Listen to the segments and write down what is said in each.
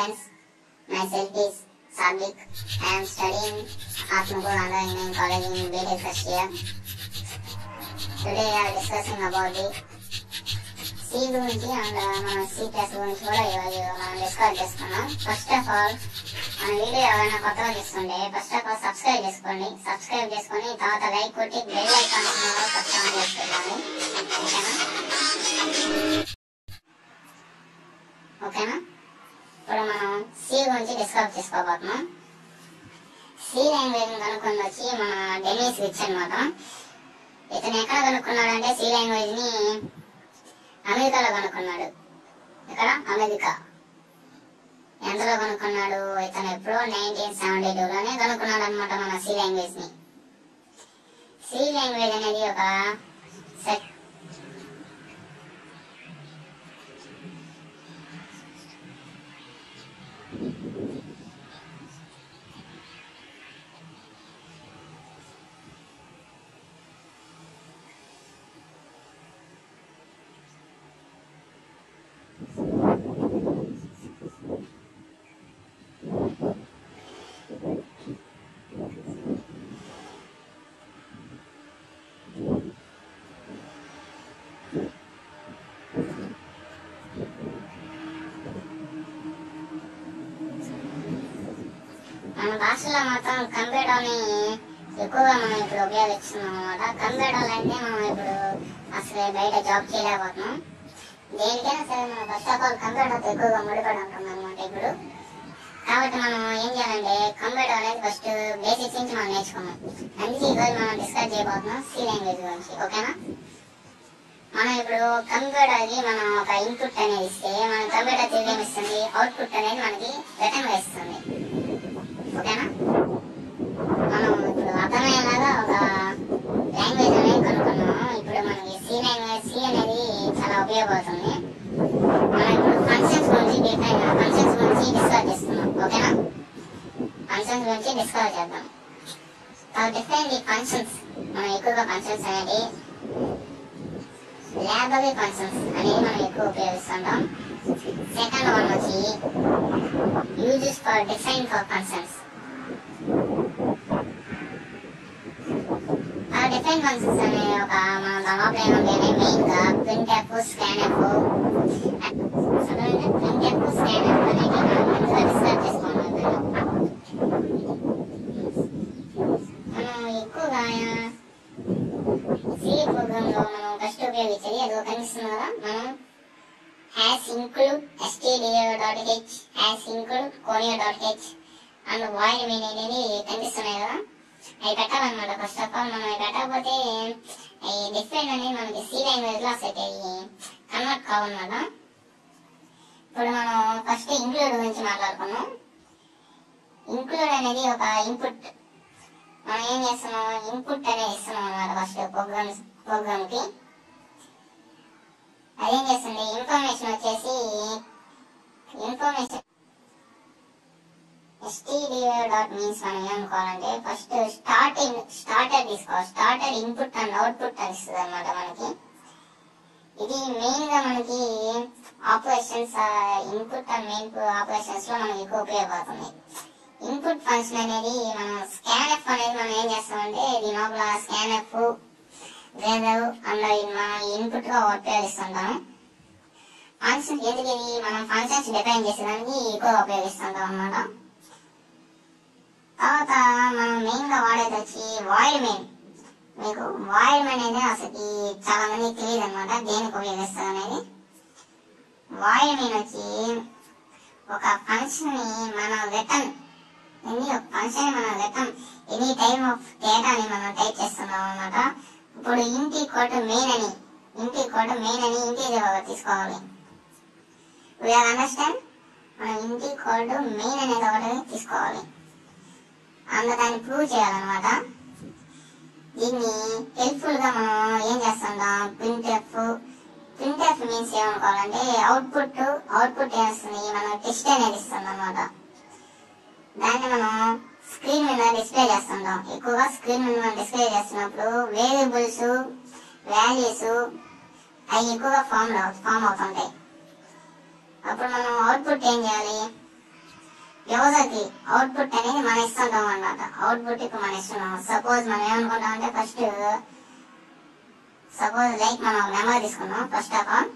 friends, myself is Sabik. I am studying Atmapur Andhra Engineering College in BTech first year. Today we are discussing about the C గురించి and మనం C+ గురించి కూడా ఈరోజు మనం discuss చేసుకున్నాం. First of all మన video ఎవరైనా కొత్తగా చూస్తుంటే ఫస్ట్ ఆఫ్ ఆల్ సబ్స్క్రైబ్ చేసుకొని తర్వాత లైక్ కొట్టి బెల్ ఐకాన్ ఫస్ట్ ఆన్ చేసి పెట్టండి. ఓకేనా? ఇప్పుడు మనం C గురించి డిస్కస్ చేసుకోబోతున్నాం. C లాంగ్వేజ్ కనుక్కొని వచ్చి మన డెనిస్ రిచ్ అనమాట. ఇతను ఎక్కడ కనుక్కున్నాడంటే C లాంగ్వేజ్ ని అమెరికాలో కనుక్కున్నాడు. ఇక్కడ అమెరికా. ఎంతలో కనుక్కున్నాడు? ఇతను ఎప్పుడో 1972లోనే కనుక్కున్నాడు అనమాట మన C లాంగ్వేజ్ ని. C లాంగ్వేజ్ అనేది ఒక సెట్ మన భాషలో మాత్రం కంప్యూటర్ని ఎక్కువగా మనం ఇప్పుడు ఉపయోగిస్తున్నాం అనమాట. కంప్యూటర్లు అంటే మనం ఇప్పుడు అసలు బయట జాబ్ చేయలేకపోతున్నాం. దేనికైనా సరే మనం ఫస్ట్ ఆఫ్ ఆల్ కంప్యూటర్తో ఎక్కువగా ముడిపడి ఉంటుంది అనమాట ఇప్పుడు. కాబట్టి మనం ఏం చేయాలంటే కంప్యూటర్ అనేది ఫస్ట్ బేసిక్స్ నుంచి మనం నేర్చుకున్నాం. అందుకే ఈరోజు మనం డిస్కస్ చేయబోతున్నాం C లాంగ్వేజ్ గురించి. ఓకేనా? మనం ఇప్పుడు కంప్యూటర్కి మనం ఒక ఇన్పుట్ అనేది ఇస్తే మన కంప్యూటర్ తిరిగి ఏమి ఇస్తుంది? అవుట్పుట్ అనేది మనకి రిటర్న్ ఇస్తుంది. ఓకేనా? మనం ఇప్పుడు అర్థమయ్యేలాగా ఒక లాంగ్వేజ్ అనేది కనుక్కున్నాము. ఇప్పుడు మనకి C అనేది చాలా ఉపయోగపడుతుంది. మనం ఇప్పుడు ఫంక్షన్స్ గురించి డిస్కస్ చేస్తున్నాం. ఓకేనా? ఫంక్షన్స్ గురించి డిస్కస్ చేద్దాం. డిఫరెంట్ ఫంక్షన్స్ మనం ఎక్కువగా ఫంక్షన్స్ అనేది లైబ్రరీ ఫంక్షన్స్ అనేది మనం ఎక్కువ ఉపయోగిస్తుంటాం. సెకండ్ వన్ వచ్చి uses for define for functions. Define functions అనే ఒక మనం దాదాపు ఏమంటే మెయిన్ గా ప్రింట్ఎఫ్, స్కాన్ఎఫ్ అనేది మనం డిస్కస్ చేసుకున్నాం. మనం ఎక్కువగా C ప్రోగ్రామ్ లో మనం ఫస్ట్ ఉపయోగించేది అది కనిపిస్తుంది కదా, మనం #include stdio.h #include conio.h and void main అనేది కనిపిస్తున్నాయి కదా, అవి పెట్టాలన్నమాట. ఫస్ట్ ఆఫ్ ఆల్ మనం అవి పెట్టకపోతే ఈ డిఫరెంట్ అనేది మనకి C లాంగ్వేజ్ లో అసలు కన్వర్ట్ కావన్నమాట. ఇప్పుడు మనం ఫస్ట్ ఇంక్లూడ్ గురించి మాట్లాడుకున్నాం. ఇంక్లూడ్ అనేది ఒక ఇన్పుట్. మనం ఏం చేస్తున్నాం? ఇన్పుట్ అనేది ఇస్తున్నాం అన్నమాట ఫస్ట్ ప్రోగ్రామ్ కి. అదేం చేస్తుంది? ఇన్ఫర్మేషన్ వచ్చేసి stdio.means మనం ఏమనుకోవాలంటే ఫస్ట్ స్టార్టర్ తీసుకోవాలి. స్టార్టర్ ఇన్పుట్ అండ్ అవుట్పుట్ అని ఇస్తుంది అనమాట మనకి. ఇది మెయిన్ గా మనకి operations input and main operations లో మనకి ఎక్కువ ఉపయోగపడుతుంది. ఇన్పుట్ ఫంక్షన్ అనేది మనం స్కాన్ఎఫ్ అనేది మనం ఏం చేస్తామంటే దీని లోపల స్కాన్ఎఫ్ గ్రేదర్ అండ్ మనం ఇన్పుట్ గా ఉపయోగిస్తుంటాం. ఫంక్షన్ ఎందుకు ఇది మనం ఫంక్షన్స్ డిఫైన్ చేసేదానికి ఎక్కువ ఉపయోగిస్తుంటాం అన్నమాట. తర్వాత మనం మెయిన్ గా వాడేది వచ్చి వాయిడ్ మెయిన్. మీకు వాయిడ్ మెయిన్ అనేది అసలు చాలా మంది తెలియదు అనమాట దేనికి ఉపయోగిస్తాం అనేది. వాయిడ్ మెయిన్ వచ్చి ఒక ఫంక్షన్ ని మనం రిటర్న్ ఎనీ టైప్ ఆఫ్ డేటాని మనం టైప్ చేస్తున్నాం అనమాట. ఇప్పుడు ఇంటి కోడ్ మెయిన్ అని ఇంటీజర్ తీసుకోవాలి. అండర్స్టాండ్? మనం ఇంటి కోడ్ మెయిన్ అనేది ఒకటి తీసుకోవాలి. అందులో దాన్ని ప్రూవ్ చేయాలన్నమాట. దీన్ని హెల్ప్ఫుల్ గా మనం ఏం చేస్తుంటాం? ప్రింట్ఎఫ్ మీన్స్ ఏమనుకోవాలంటే అవుట్పుట్ ఏమొస్తుంది? మనం టెక్స్ట్ అనేది ఇస్తుంది అనమాట. దాన్ని మనం స్క్రీన్ మీద డిస్ప్లే చేస్తుంటాం. ఎక్కువగా స్క్రీన్ మీద మనం డిస్ప్లే చేస్తున్నప్పుడు వేరియబుల్స్, వాల్యూస్ అవి ఎక్కువగా ఫామ్ అవుతుంటాయి. అప్పుడు మనం అవుట్పుట్ ఏం చేయాలి? యూజర్ కి అవుట్పుట్ అనేది మనం ఇస్తుంటాం అన్నమాట. అవుట్పుట్ ఇప్పుడు మనం ఇస్తున్నాం. సపోజ్ మనం ఏమనుకుంటాం అంటే సపోజ్ లైక్ మనం ఒక నెంబర్ తీసుకున్నాం. First of all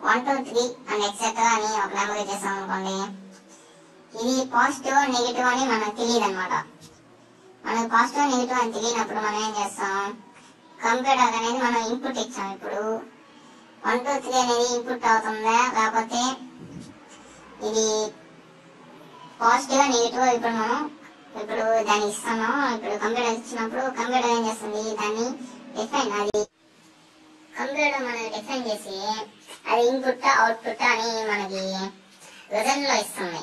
1 2 3 and etcetera అని ఒక నెంబర్ ఇచ్చేసాం అనుకోండి. ఇది పాజిటివ్ నెగిటివ్ అని మనకు తెలియదు అనమాట. మనకు పాజిటివ్ నెగిటివ్ అని తెలియనప్పుడు మనం ఏం చేస్తాం, కంప్యూటర్ అనేది మనం ఇన్పుట్ ఇచ్చాం. ఇప్పుడు 1 2 3 అనేది ఇన్పుట్ అవుతుందా, లేకపోతే ఇది పాజిటివ్ నెగిటివ్ ఇప్పుడు దాన్ని ఇస్తున్నాం. ఇప్పుడు కంప్యూటర్ ఇచ్చినప్పుడు కంప్యూటర్ ఏం చేస్తుంది, దాన్ని అది కంప్యూటర్ మనకి డిఫైన్ చేసి అది ఇన్పుట్ అవుట్పుట్ అని మనకి రిజల్ట్ లో ఇస్తుంది.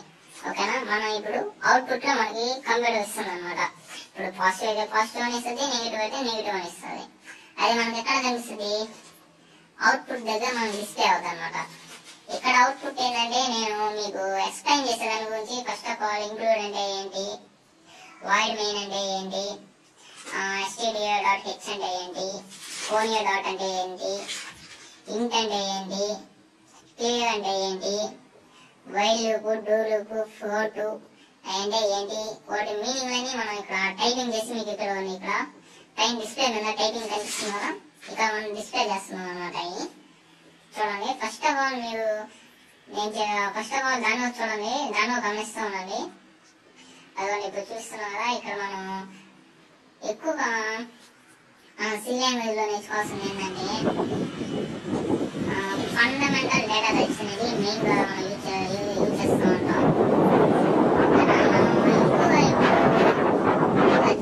ఓకేనా, మనం ఇప్పుడు అవుట్పుట్ లో మనకి కంప్యూటర్ ఇస్తుంది అనమాట. ఇప్పుడు పాజిటివ్ అయితే పాజిటివ్ అని ఇస్తుంది, నెగిటివ్ అయితే నెగిటివ్ అని ఇస్తుంది. అది మనకి ఎక్కడ కనిపిస్తుంది, అవుట్పుట్ దగ్గర మనకి డిస్ప్లే అవుతుంది అనమాట. ఇక్కడ అవుట్పుట్ ఏంటంటే నేను మీకు ఎక్స్ప్లెయిన్ చేసేదాని గురించి ఫస్ట్ ఆఫ్ ఆల్ ఇంక్లూడ్ అంటే ఏంటి, వాయిడ్ మెయిన్ అంటే ఏంటి, stdio.h అంటే ఏంటి, conio అంటే ఏంటి, ఇంట్ అంటే ఏంటి, క్లియర్ అంటే ఏంటి, while loop, do loop, float అంటే ఏంటి, వాటి మీనింగ్ అని మనం ఇక్కడ టైపింగ్ చేసి మీకు ఇక్కడ టైం డిస్ప్లే మీద టైపింగ్ కనిపిస్తుంది కదా, ఇక్కడ మనం డిస్ప్లే చేస్తున్నాం అనమాట. అవి చూడండి. ఫస్ట్ ఆఫ్ ఆల్ దానిలో చూడండి, దానిలో గమనిస్తూ ఉండండి. అదిగోండి ఇప్పుడు చూస్తున్నాం కదా, ఇక్కడ మనం ఎక్కువగా సి లాంగ్వేజ్ లో నేర్చుకోవాల్సింది ఏంటంటే ఫండమెంటల్ డేటా టైప్స్ అనేది మెయిన్ గా మనం యూజ్ చేస్తూ ఉంటాం.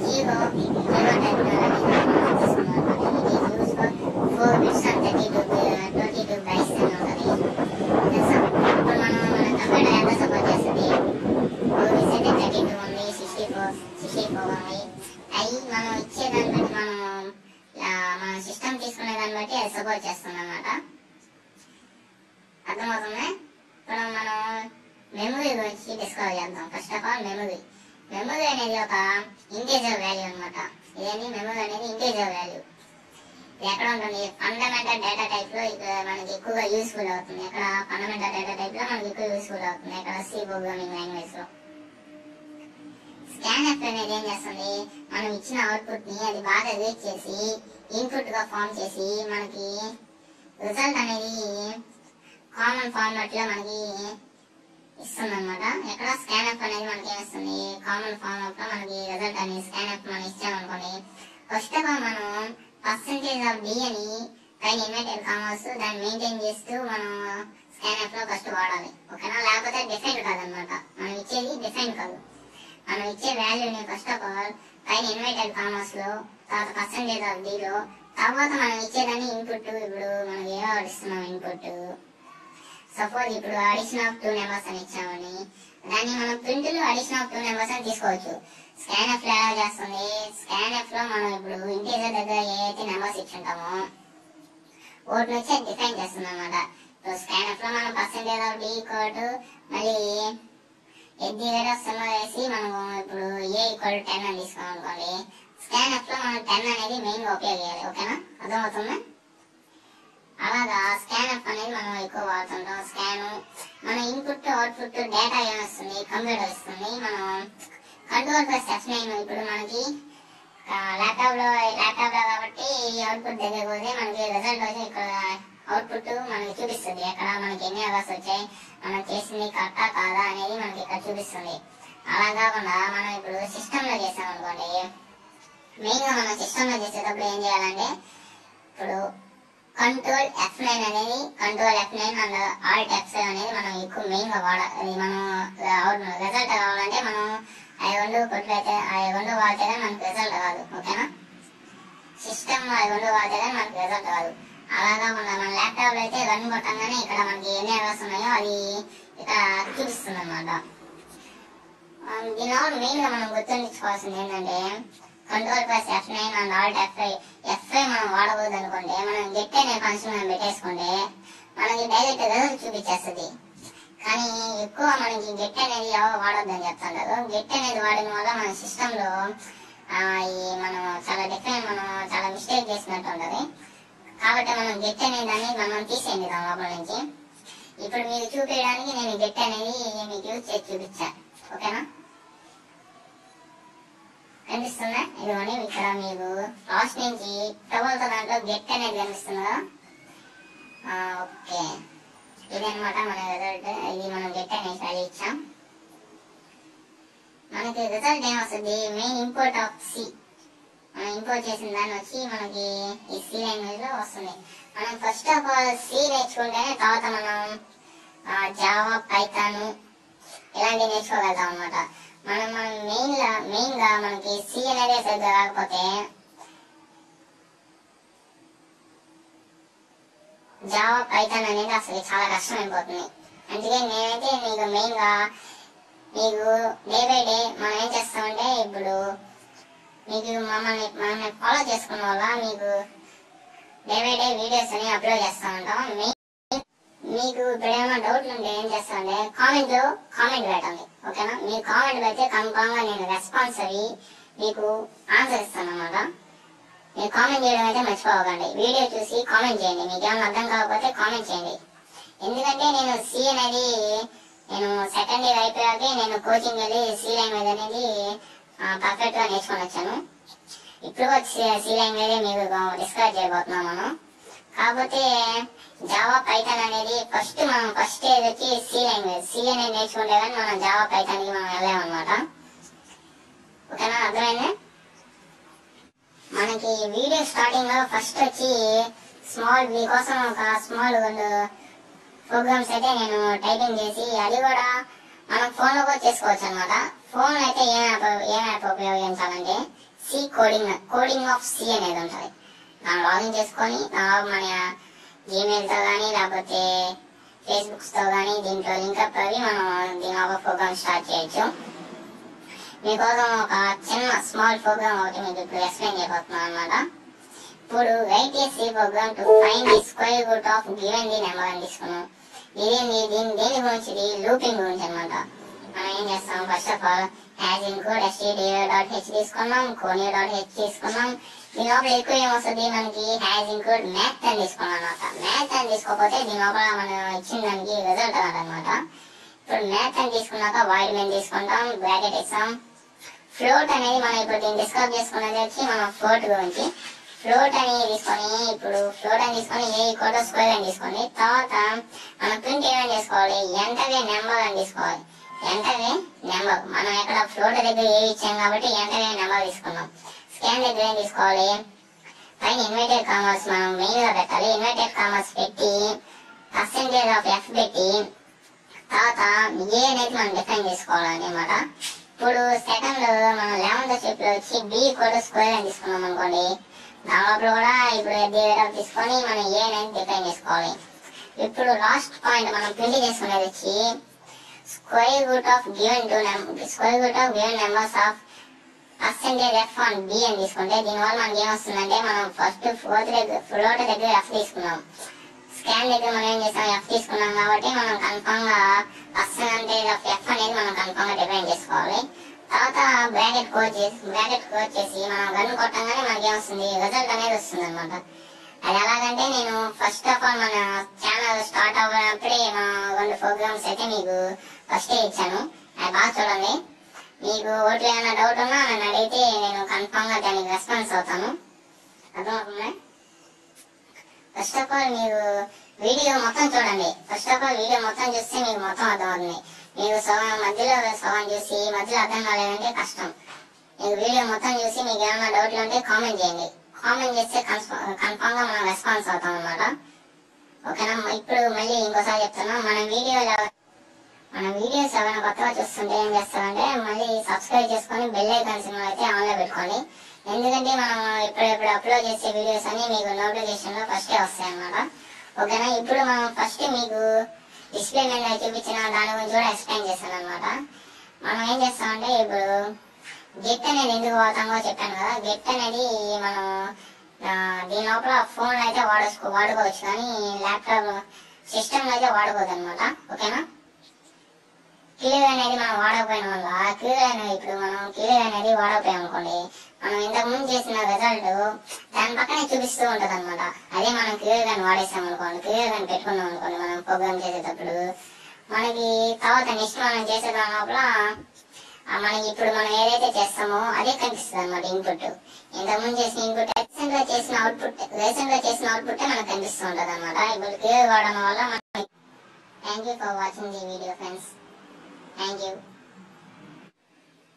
జీరో టైప్ తీసుకున్నాం. ఇది యూజ్ 4 bits and 22 bytes అని ఉంటుంది. ఇప్పుడు మన కంప్యూటర్ ఎంత సపోర్ట్ చేస్తుంది, 4 bits అయితే 32 ఉంది, 64 ఉంది. అవి మనం ఇచ్చేదాన్ని బట్టి మన సిస్టమ్ తీసుకునే దాన్ని బట్టి అది సపోర్ట్ చేస్తుంది అన్నమాట. అర్థమవుతుంది. ఇప్పుడు మనం మెమరీ గురించి డిస్కవర్ చేద్దాం. ఫస్ట్ ఆఫ్ ఆల్ మెమరీ అనేది ఒక ఇంటీజర్ వాల్యూ అనమాట. ఇదేంటి, మెమరీ అనేది ఇంటీజర్ వాల్యూ. ఇది ఎక్కడ ఉంటుంది, ఫండమెంటల్ డేటా టైప్ లో మనకి ఎక్కువగా యూస్ఫుల్ అవుతుంది. ఎక్కడ ఫండమెంటల్ డేటా టైప్ లో మనకి ఎక్కువ యూస్ఫుల్ అవుతుంది, ఎక్కడ సి ప్రోగ్రామింగ్ లాంగ్వేజ్ లో. స్కాన్ఎఫ్ అనేది ఏం చేస్తుంది, మనం ఇచ్చిన అవుట్పుట్ ని అది బాగా రీడ్ చేసి ఇన్పుట్ గా ఫామ్ చేసి మనకి రిజల్ట్ అనేది కామన్ ఫార్మాట్ లో మనకి ఇస్తుంది అనమాట. ఎక్కడ స్కాన్ఎఫ్ అనేది మనకి ఏమిస్తుంది, కామన్ ఫార్మాట్ లో మనకి రిజల్ట్ అనేది స్కాన్ఎఫ్ మనం ఇచ్చామనుకోండి. ఫస్ట్ ఆఫ్ ఆల్ మనం %d అని పైన ఇన్వర్టెడ్ కామర్స్ దాన్ని మెయింటైన్ చేస్తూ మనం స్కాన్ఎఫ్ లో ఫస్ట్ వాడాలి. ఓకేనా, లేకపోతే డిఫైన్డ్ కాదనమాట. మనం ఇచ్చేది డిఫైన్డ్ కాదు. మనం ఇచ్చే వాల్యూని ఫస్ట్ ఆఫ్ ఆల్ పైన ఇన్వర్టెడ్ కామర్స్ లో, తర్వాత %d లో, తర్వాత మనం ఇచ్చేదాన్ని ఇన్పుట్. ఇప్పుడు మనం ఏమో ఇస్తున్నాం ఇన్పుట్, సపోజ్ ఇప్పుడు అడిషన్ ఆఫ్ 2 numbers అని ఇచ్చామని, దాన్ని మనం ప్రింట్ లో అడిషన్ ఆఫ్ 2 numbers అని తీసుకోవచ్చు. స్కాన్ఎఫ్ లో ఎలా చేస్తుంది, స్కాన్ఎఫ్ లో మనం ఇప్పుడు ఇంటీజర్ దగ్గర ఏదైతే నెంబర్స్ ఇచ్చుంటామో వాటిని వచ్చి డిఫైన్ చేస్తుంది అనమాట. ఇప్పుడు స్కాన్ఎఫ్ లో మనం %d కోడ్ మళ్ళీ వేసి మనం ఇప్పుడు a=10 అని తీసుకోం అనుకోండి. స్కాన్ఎఫ్ లో మనం 10 అనేది మెయిన్ గా ఉపయోగించాలి. ఓకేనా, అర్థమవుతుంది. అలాగా స్కాన్ఎఫ్ అనేది మనం ఎక్కువ వాడుతుంటాం. స్కాన్ మన ఇన్పుట్ అవుట్పుట్ డేటా ఏమొస్తుంది, కంప్యూటర్ ఇస్తుంది. మనం Ctrl+F9 ఇప్పుడు మనకి ల్యాప్టాప్ లో కాబట్టి అవుట్పుట్ దగ్గర పోతే మనకి రిజల్ట్ వచ్చి ఇక్కడ అవుట్పుట్ మనకి చూపిస్తుంది. ఎక్కడ మనకి ఎన్ని అవర్స్ వచ్చాయి, మనం చేసింది కరెక్టా కాదా అనేది మనకి ఇక్కడ చూపిస్తుంది. అలా కాకుండా మనం ఇప్పుడు సిస్టమ్ లో చేసాం అనుకోండి, మెయిన్ గా మనం సిస్టమ్ లో చేసేటప్పుడు ఏం చేయాలంటే ఇప్పుడు Ctrl+F9 అనేది అండ్ Alt+F7 అనేది మనం ఎక్కువ మెయిన్ గా వాడాలి. మనం రిజల్ట్ కావాలంటే మనం అవి రెండు వాడితే కానీ మనకు రిజల్ట్ రాదు. ఓకేనా, సిస్టమ్ లో అవి రెండు వాడితే కానీ మనకు రిజల్ట్ రాదు. అలా కాకుండా మన ల్యాప్టాప్ లో అయితే రన్ కొట్టంగానే ఇక్కడ మనకి ఎన్ని అవర్స్ ఉన్నాయో అది ఇక్కడ చూపిస్తుంది అనమాట. దీనివల్ల మెయిన్ గా మనం గుర్తుంచుకోవాల్సింది ఏంటంటే Ctrl+F9 అండ్ Alt+F5 మనం వాడకూడదు అనుకోండి. మనం గెట్ అనే ఫంక్షన్ మనం పెట్టేసుకుంటే మనకి డైరెక్ట్ రిజల్ట్ చూపించేస్తుంది. కానీ ఎక్కువ మనకి గెట్ అనేది ఎవరు వాడొద్దు అని చెప్తుంటారు. గెట్ అనేది వాడిన వల్ల మన సిస్టమ్ లో మనం చాలా మిస్టేక్ చేసినట్టు ఉంటది. కాబట్టి మనం గెట్ అనే దాన్ని మనం తీసేయండి దాని లోపల నుంచి. ఇప్పుడు మీకు చూపించడానికి నేను గెట్ అనేది మీకు యూజ్ చేసి చూపించాను. ఓకేనా. కనిపిస్తుందా? ఇదిగోండి ఇక్కడ మీకు లాస్ట్ నుంచి టవల్తో దాంట్లో గెట్ అనేది కనిపిస్తుంది కదా. ఓకే, ఇదనమాట మన రిజల్ట్. ఇది మనం గెట్ అనేది వాల్యూ ఇచ్చాం. మనకి రిజల్ట్ ఏమొస్తుంది, మెయిన్ ఇంపోర్ట్ ఆఫ్ సి. మనం ఇంపోర్ట్ చేసిన దాన్ని వచ్చి మనకి ఈ సి లాంగ్వేజ్ లో వస్తుంది. మనం ఫస్ట్ ఆఫ్ ఆల్ సి నేర్చుకుంటేనే తర్వాత మనం జావా, పైథాన్ ఇలాంటివి నేర్చుకోగలుగుతాం అనమాట. మనం మెయిన్ గా మనకి సి అనేది సరిగ్గా రాకపోతే జావా, పైథాన్ అనేది అసలు చాలా కష్టం అయిపోతుంది. అందుకే నేనైతే మీకు మెయిన్ గా మీకు డే బై డే మనం ఏం చేస్తామంటే, ఇప్పుడు మీకు మనల్ని ఫాలో చేసుకున్న వల్ల మీకు డే బై డే వీడియోస్ అని అప్లోడ్ చేస్తూ ఉంటాం. మీకు ఇప్పుడు ఏమైనా డౌట్లు ఉంటే ఏం చేస్తామంటే కామెంట్ పెట్టండి, ఓకేనా. మీరు కామెంట్ పెడితే కన్ఫామ్ గా నేను రెస్పాన్స్ అయ్యి మీకు ఆన్సర్ ఇస్తాను అనమాట. మీరు కామెంట్ చేయడం అయితే మర్చిపోకండి. వీడియో చూసి కామెంట్ చేయండి, మీకు ఏమైనా అర్థం కాకపోతే కామెంట్ చేయండి. ఎందుకంటే నేను సి అనేది సెకండ్ ఇయర్ అయిపోయాకే నేను కోచింగ్ వెళ్ళి సి లాంగ్వేజ్ అనేది పర్ఫెక్ట్ గా నేర్చుకొని వచ్చాను. ఇప్పుడు సి లాంగ్వేజ్ మీకు డిస్కస్ చేయబోతున్నాం మనం. కాకపోతే జావా, పైథాన్ అనేది ఫస్ట్ ఏది వచ్చి సి లాంగ్వేజ్. సి అనేది నేర్చుకుంటే కానీ మనం జావా, పైథాన్ కి మనం వెళ్ళామన్నమాట, ఓకేనా. అర్థమైంది. మనకి వీడియో స్టార్టింగ్ లో ఫస్ట్ వచ్చి మీకోసం ఒక స్మాల్ ప్రోగ్రామ్స్ అయితే నేను టైపింగ్ చేసి, అది కూడా మనం ఫోన్ లో కూడా చేసుకోవచ్చు అనమాట. ఫోన్ అయితే ఏం యాప్ ఉపయోగించాలంటే సి కోడింగ్ ఆఫ్ సి అనేది ఉంటుంది. దాన్ని లాగిన్ చేసుకొని మన జీమెయిల్ తో కానీ లేకపోతే ఫేస్బుక్స్ తో కానీ దీంట్లో లింక్ అప్ అవి మనం దీని ఒక ప్రోగ్రామ్ స్టార్ట్ చేయొచ్చు. మీకోసం ఒక చిన్న స్మాల్ ప్రోగ్రామ్ ఒకటి మీకు ఇప్పుడు ఎక్స్ప్లెయిన్ చేయబోతున్నాం అనమాట. ఇప్పుడు write a C program to find the square root of given the number అని తీసుకున్నాం. దేని గురించి, లూపింగ్ గురించి అనమాట. మనం ఏం చేస్తాం, first of all as include stdio.h తీసుకున్నాం, conio.h తీసుకున్నాం. దీని లోపల ఎక్కువ ఏమొస్తుంది మనకి, హ్యాజ్ ఇన్క్లూడ్ మ్యాథ్ అని తీసుకున్నాం అనమాట. మ్యాథ్ అని తీసుకోకపోతే దీని లోపల మనం ఇచ్చిన దానికి రిజల్ట్ రాదనమాట. ఇప్పుడు మ్యాథ్ అని తీసుకున్నాక వాయిడ్ మెయిన్ తీసుకుంటాం, బ్రాకెట్ ఇస్తాం. ఫ్లోట్ అనేది మనం ఇప్పుడు దీన్ని డిస్కస్ చేసుకున్నది వచ్చి మనం ఫ్లోట్ గురించి. ఫ్లోట్ అని తీసుకొని ఏ ఈక్వల్ టు స్క్వేర్ అని తీసుకోండి. తర్వాత మనం ప్రింట్ ఏమని చేసుకోవాలి, ఎంటర్వే నెంబర్ అని తీసుకోవాలి. ఎంటర్వే నెంబర్ మనం ఎక్కడ ఫ్లోట్ దగ్గర ఏ ఇచ్చాం కాబట్టి ఎంటర్వే నెంబర్ తీసుకున్నాం. స్కాన్ దగ్గర ఏం తీసుకోవాలి, పైన ఇన్వర్టెడ్ కామర్స్ మనం మెయిన్ గా పెట్టాలి. ఇన్వర్టెడ్ కామర్స్ పెట్టి పర్సెంటేజ్ ఆఫ్ ఎఫ్ పెట్టి తర్వాత ఏ అనేది మనం డిఫైన్ చేసుకోవాలన్నమాట. ఇప్పుడు సెకండ్ మనం 11th స్టెప్ లో వచ్చి బి ఈక్వల్ టు స్క్వేర్ అని తీసుకున్నాం అనుకోండి. దాంట్లో కూడా ఇప్పుడు తీసుకొని మనం ఏ అనేది డిఫైన్ చేసుకోవాలి. ఇప్పుడు లాస్ట్ పాయింట్ మనం ప్రింట్ చేసుకునేది వచ్చి square root of given numbers of percentage F on B అని తీసుకుంటే దీనివల్ల మనకి ఏమొస్తుందంటే, మనం ఫస్ట్ ఫ్లోట్ దగ్గర ఎఫ్ తీసుకున్నాం, స్కాన్ దగ్గర మనం ఏం చేస్తాం ఎఫ్ తీసుకున్నాం కాబట్టి మనం కన్ఫామ్ గా పర్సెంటేజ్ ఆఫ్ ఎఫ్ అనేది మనం కన్ఫామ్ గా డిఫైన్ చేసుకోవాలి. తర్వాత బ్రాకెట్ కోడ్ చేసి మనం గన్ కొట్టంగానే మనకి ఏమొస్తుంది, రిజల్ట్ అనేది వస్తుంది అనమాట. అది ఎలాగంటే, నేను ఫస్ట్ ఆఫ్ ఆల్ మన ఛానల్ స్టార్ట్ అవ్వనప్పుడే మా 2 ప్రోగ్రామ్స్ అయితే మీకు ఫస్టే ఇచ్చాను. అది బాగా చూడండి. మీకు ఓట్లు ఏమైనా డౌట్ ఉన్నా నన్ను అడిగితే నేను కన్ఫామ్ గా దానికి రెస్పాన్స్ అవుతాను, అర్థమవుతుంది. ఫస్ట్ ఆఫ్ ఆల్ మీరు వీడియో మొత్తం చూడండి. వీడియో మొత్తం చూస్తే మీకు మొత్తం అర్థమవుతుంది. మీకు మధ్యలో సగం చూసి మధ్యలో అర్థం కాలేదంటే కష్టం. మీకు వీడియో మొత్తం చూసి మీకు ఏమైనా డౌట్లు ఉంటే కామెంట్ చేయండి. కామెంట్ చేస్తే కన్ఫామ్ గా మనం రెస్పాన్స్ అవుతాం అనమాట, ఓకేనా. ఇప్పుడు మళ్ళీ ఇంకోసారి చెప్తున్నాం, మన వీడియోస్ ఎవరైనా కొత్తగా చూస్తుంటే ఏం చేస్తామంటే మళ్ళీ సబ్స్క్రైబ్ చేసుకొని బెల్ ఐకాన్ సింబల్ అయితే ఆన్ లో పెట్టుకోండి. ఎందుకంటే మనం ఇప్పుడు అప్లోడ్ చేసే వీడియోస్ అన్ని మీకు నోటిఫికేషన్ లో ఫస్టే వస్తాయి అనమాట, ఓకేనా. ఇప్పుడు మనం ఫస్ట్ మీకు డిస్ప్లే మీద చూపించిన దాని గురించి కూడా ఎక్స్ప్లెయిన్ చేస్తాను అనమాట. మనం ఏం చేస్తామంటే, ఇప్పుడు గెట్ అనేది ఎందుకు వాడతామో చెప్పాను కదా. గెట్ అనేది మనం దీని లోపల ఫోన్ లో అయితే వాడుకోవచ్చు కానీ ల్యాప్టాప్ సిస్టమ్ లో అయితే వాడుకోవచ్చు అనమాట, ఓకేనా. క్లియర్ అనేది మనం వాడకపోయిన వల్ల ఇప్పుడు మనం క్లియర్ అనేది వాడకపోయాం అనుకోండి, మనం ఇంతకు ముందు చేసిన రిజల్ట్ దాని పక్కనే చూపిస్తూ ఉంటది అనమాట. అదే మనం క్లియర్ గాని వాడేసాం అనుకోండి, క్లియర్ గాని పెట్టుకున్నాం అనుకోండి మనం ప్రోగ్రామ్ చేసేటప్పుడు, మనకి తర్వాత నెక్స్ట్ మనం చేసే దాని లోపల మనకి ఇప్పుడు మనం ఏదైతే చేస్తామో అదే కనిపిస్తుంది అనమాట ఇన్పుట్. ఇంతకుముందు చేసిన ఇన్పుట్ రీసెంట్ గా చేసిన అవుట్పుట్ మనకు కనిపిస్తూ ఉంటుంది అనమాట. ఇప్పుడు క్యూఏ వాడడం వల్ల మనకి. Thank you for watching the video friends. Thank you.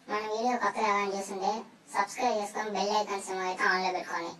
మన వీడియో కొత్తగా ఏమైనా చూస్తుంటే సబ్స్క్రైబ్ చేసుకొని బెల్ ఐకాన్ సింబల్ అయితే ఆన్లో పెట్టుకోండి.